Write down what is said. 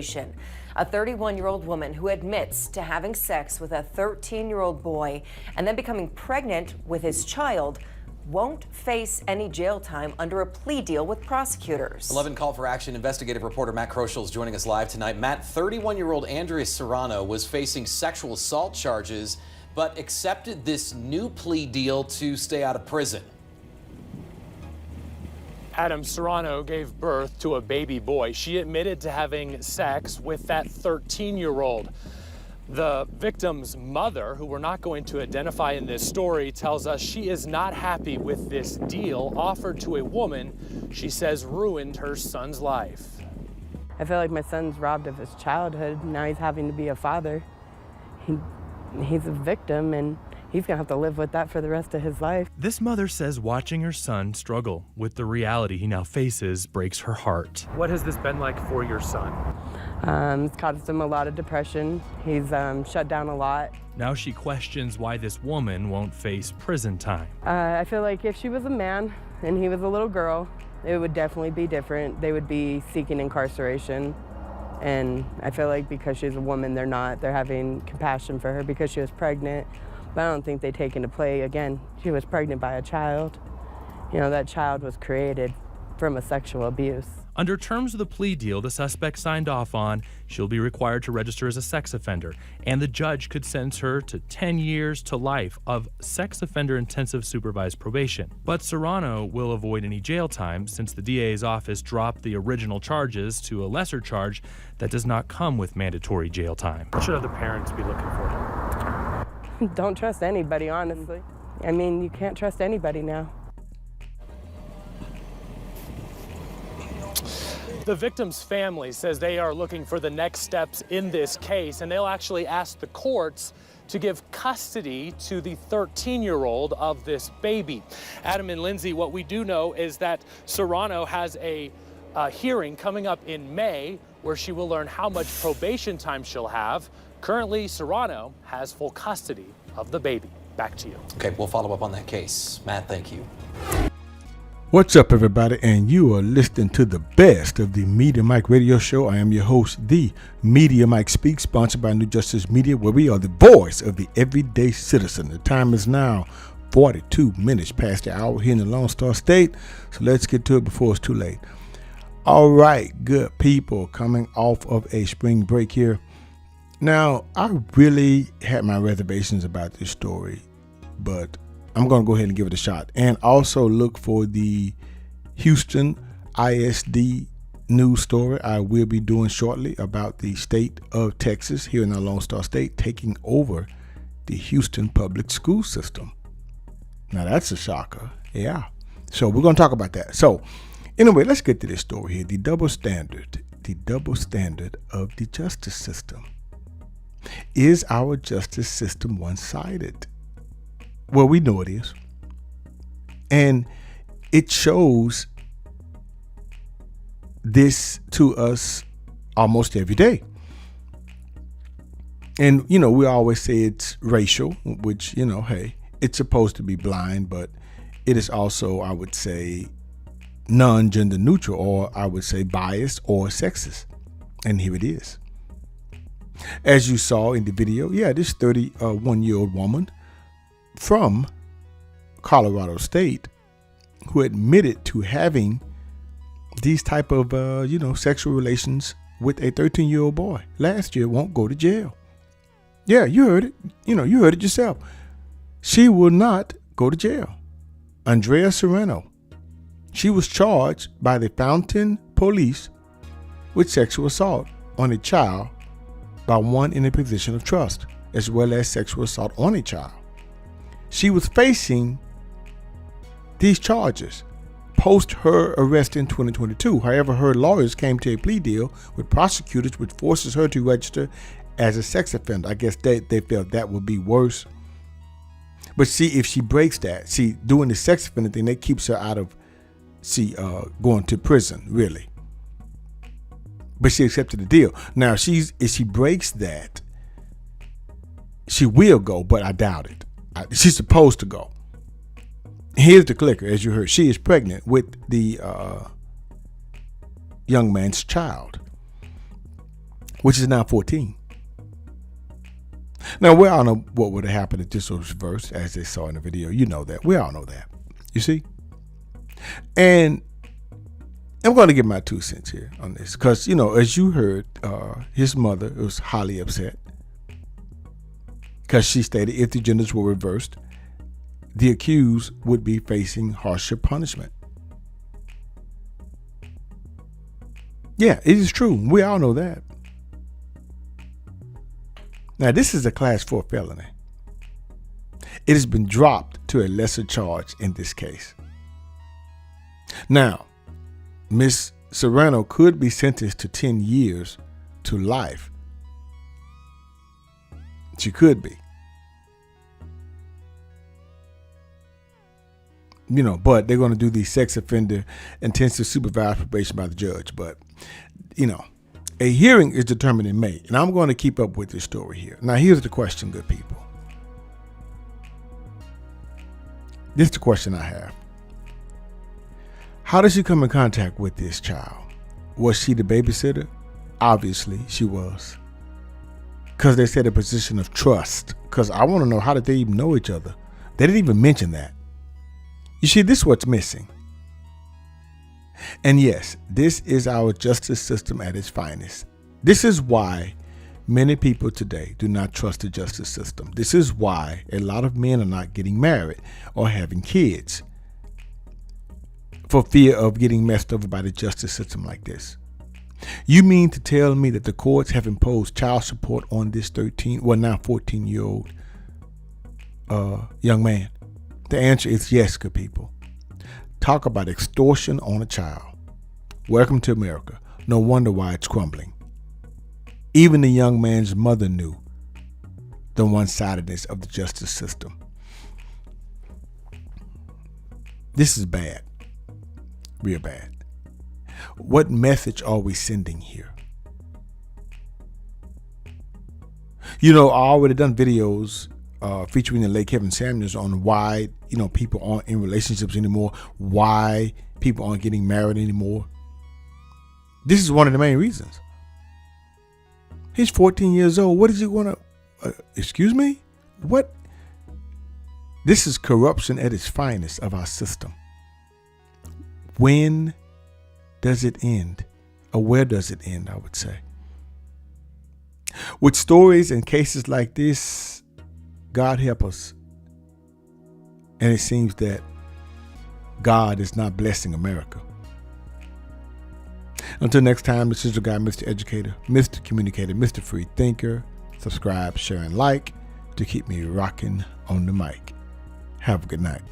A 31-year-old woman who admits to having sex with a 13-year-old boy and then becoming pregnant with his child won't face any jail time under a plea deal with prosecutors. 11 Call for Action investigative reporter Matt Kroschel is joining us live tonight. Matt, 31-year-old Andrea Serrano was facing sexual assault charges, but accepted this new plea deal to stay out of prison. Adam, Serrano gave birth to a baby boy. She admitted to having sex with that 13-year-old. The victim's mother, who we're not going to identify in this story, tells us she is not happy with this deal offered to a woman she says ruined her son's life. I feel like my son's robbed of his childhood. Now he's having to be a father. He's a victim, and he's gonna have to live with that for the rest of his life. This mother says watching her son struggle with the reality he now faces breaks her heart. What has this been like for your son? It's caused him a lot of depression. He's shut down a lot. Now she questions why this woman won't face prison time. I feel like if she was a man and he was a little girl, it would definitely be different. They would be seeking incarceration. And I feel like because she's a woman, they're not. They're having compassion for her because she was pregnant. But I don't think they take into play, again, she was pregnant by a child. You know, that child was created from a sexual abuse. Under terms of the plea deal the suspect signed off on, she'll be required to register as a sex offender, and the judge could sentence her to 10 years to life of sex offender intensive supervised probation. But Serrano will avoid any jail time since the DA's office dropped the original charges to a lesser charge that does not come with mandatory jail time. What should other parents be looking for? Don't trust anybody, honestly. I mean, you can't trust anybody now. The victim's family says they are looking for the next steps in this case, and they'll actually ask the courts to give custody to the 13-year-old of this baby. Adam and Lindsay, what we do know is that Serrano has a hearing coming up in May where she will learn how much probation time she'll have. Currently, Serrano has full custody of the baby. Back to you. Okay, we'll follow up on that case. Matt, thank you. What's up, everybody? And you are listening to the best of the Media Mike radio show. I am your host, the Media Mike Speaks, sponsored by New Justice Media, where we are the voice of the everyday citizen. The time is now 42 minutes past the hour here in the Lone Star State. So let's get to it before it's too late. All right, good people, coming off of a spring break here. Now, I really had my reservations about this story, but I'm going to go ahead and give it a shot. And also look for the Houston ISD news story I will be doing shortly about the state of Texas here in our Lone Star State taking over the Houston public school system. Now, that's a shocker. Yeah. So we're going to talk about that. So anyway, let's get to this story here. The double standard of the justice system. Is our justice system one-sided? Well, we know it is. And it shows this to us almost every day. And, you know, we always say it's racial, which, you know, hey, it's supposed to be blind, but it is also, I would say, non-gender neutral, or I would say biased or sexist. And here it is. As you saw in the video, yeah, this 31-year-old woman from Colorado State who admitted to having these type of, sexual relations with a 13-year-old boy last year won't go to jail. Yeah, you heard it. You heard it yourself. She will not go to jail. Andrea Serrano. She was charged by the Fountain Police with sexual assault on a child by one in a position of trust, as well as sexual assault on a child. She was facing these charges post her arrest in 2022. However, her lawyers came to a plea deal with prosecutors, which forces her to register as a sex offender. I guess they felt that would be worse. But see, if she breaks that, doing the sex offender thing, that keeps her out of, going to prison, really. But she accepted the deal. Now, if she breaks that, she will go, but I doubt it. She's supposed to go. Here's the clicker, as you heard. She is pregnant with the young man's child. which is now 14. Now, we all know what would have happened if this was reversed, as they saw in the video. You know that. We all know that. You see? And I'm going to give my 2 cents here on this because, you know, as you heard, his mother was highly upset because she stated if the genders were reversed, the accused would be facing harsher punishment. Yeah, it is true. We all know that. Now, this is a class 4 felony. It has been dropped to a lesser charge in this case. Now, Ms. Serrano could be sentenced to 10 years to life. She could be. You know, but they're going to do the sex offender intensive supervised probation by the judge. But, you know, a hearing is determined in May, and I'm going to keep up with this story here. Now, here's the question, good people. This is the question I have. How did she come in contact with this child? Was she the babysitter? Obviously, she was. Because they said a position of trust. Because I want to know, how did they even know each other? They didn't even mention that. You see, this is what's missing. And yes, this is our justice system at its finest. This is why many people today do not trust the justice system. This is why a lot of men are not getting married or having kids, for fear of getting messed over by the justice system like this. You mean to tell me that the courts have imposed child support on this 14-year-old young man? The answer is yes, good people. Talk about extortion on a child. Welcome to America. No wonder why it's crumbling. Even the young man's mother knew the one-sidedness of the justice system. This is bad. Real bad. What message are we sending here? You know, I already done videos featuring the late Kevin Samuels on why, you know, people aren't in relationships anymore, why people aren't getting married anymore. This is one of the main reasons. He's 14 years old. What is he going to, excuse me? What? This is corruption at its finest of our system. When does it end? Or where does it end, I would say? With stories and cases like this, God help us. And it seems that God is not blessing America. Until next time, this is your guy, Mr. Educator, Mr. Communicator, Mr. Free Thinker. Subscribe, share, and like to keep me rocking on the mic. Have a good night.